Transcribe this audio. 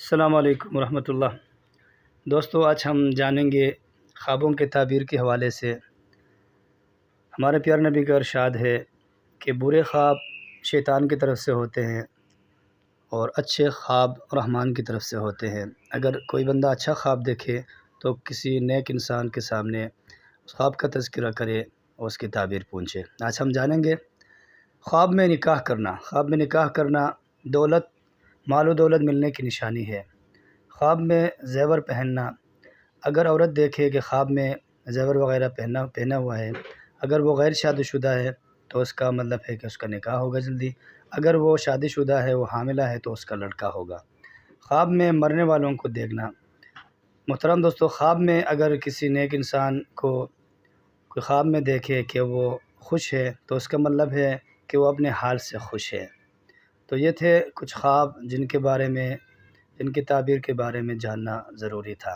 السلام علیکم ورحمۃ اللہ۔ دوستو، آج ہم جانیں گے خوابوں کے تعبیر کے حوالے سے۔ ہمارے پیارے نبی کا ارشاد ہے کہ برے خواب شیطان کی طرف سے ہوتے ہیں اور اچھے خواب رحمان کی طرف سے ہوتے ہیں۔ اگر کوئی بندہ اچھا خواب دیکھے تو کسی نیک انسان کے سامنے اس خواب کا تذکرہ کرے اور اس کی تعبیر پوچھے۔ آج ہم جانیں گے خواب میں نکاح کرنا۔ خواب میں نکاح کرنا مال و دولت ملنے کی نشانی ہے۔ خواب میں زیور پہننا، اگر عورت دیکھے کہ خواب میں زیور وغیرہ پہنا ہوا ہے، اگر وہ غیر شادی شدہ ہے تو اس کا مطلب ہے کہ اس کا نکاح ہوگا جلدی، اگر وہ شادی شدہ ہے، وہ حاملہ ہے تو اس کا لڑکا ہوگا۔ خواب میں مرنے والوں کو دیکھنا۔ محترم دوستو، خواب میں اگر کسی نیک انسان کو کوئی خواب میں دیکھے کہ وہ خوش ہے تو اس کا مطلب ہے کہ وہ اپنے حال سے خوش ہے۔ تو یہ تھے کچھ خواب جن کی تعبیر کے بارے میں جاننا ضروری تھا۔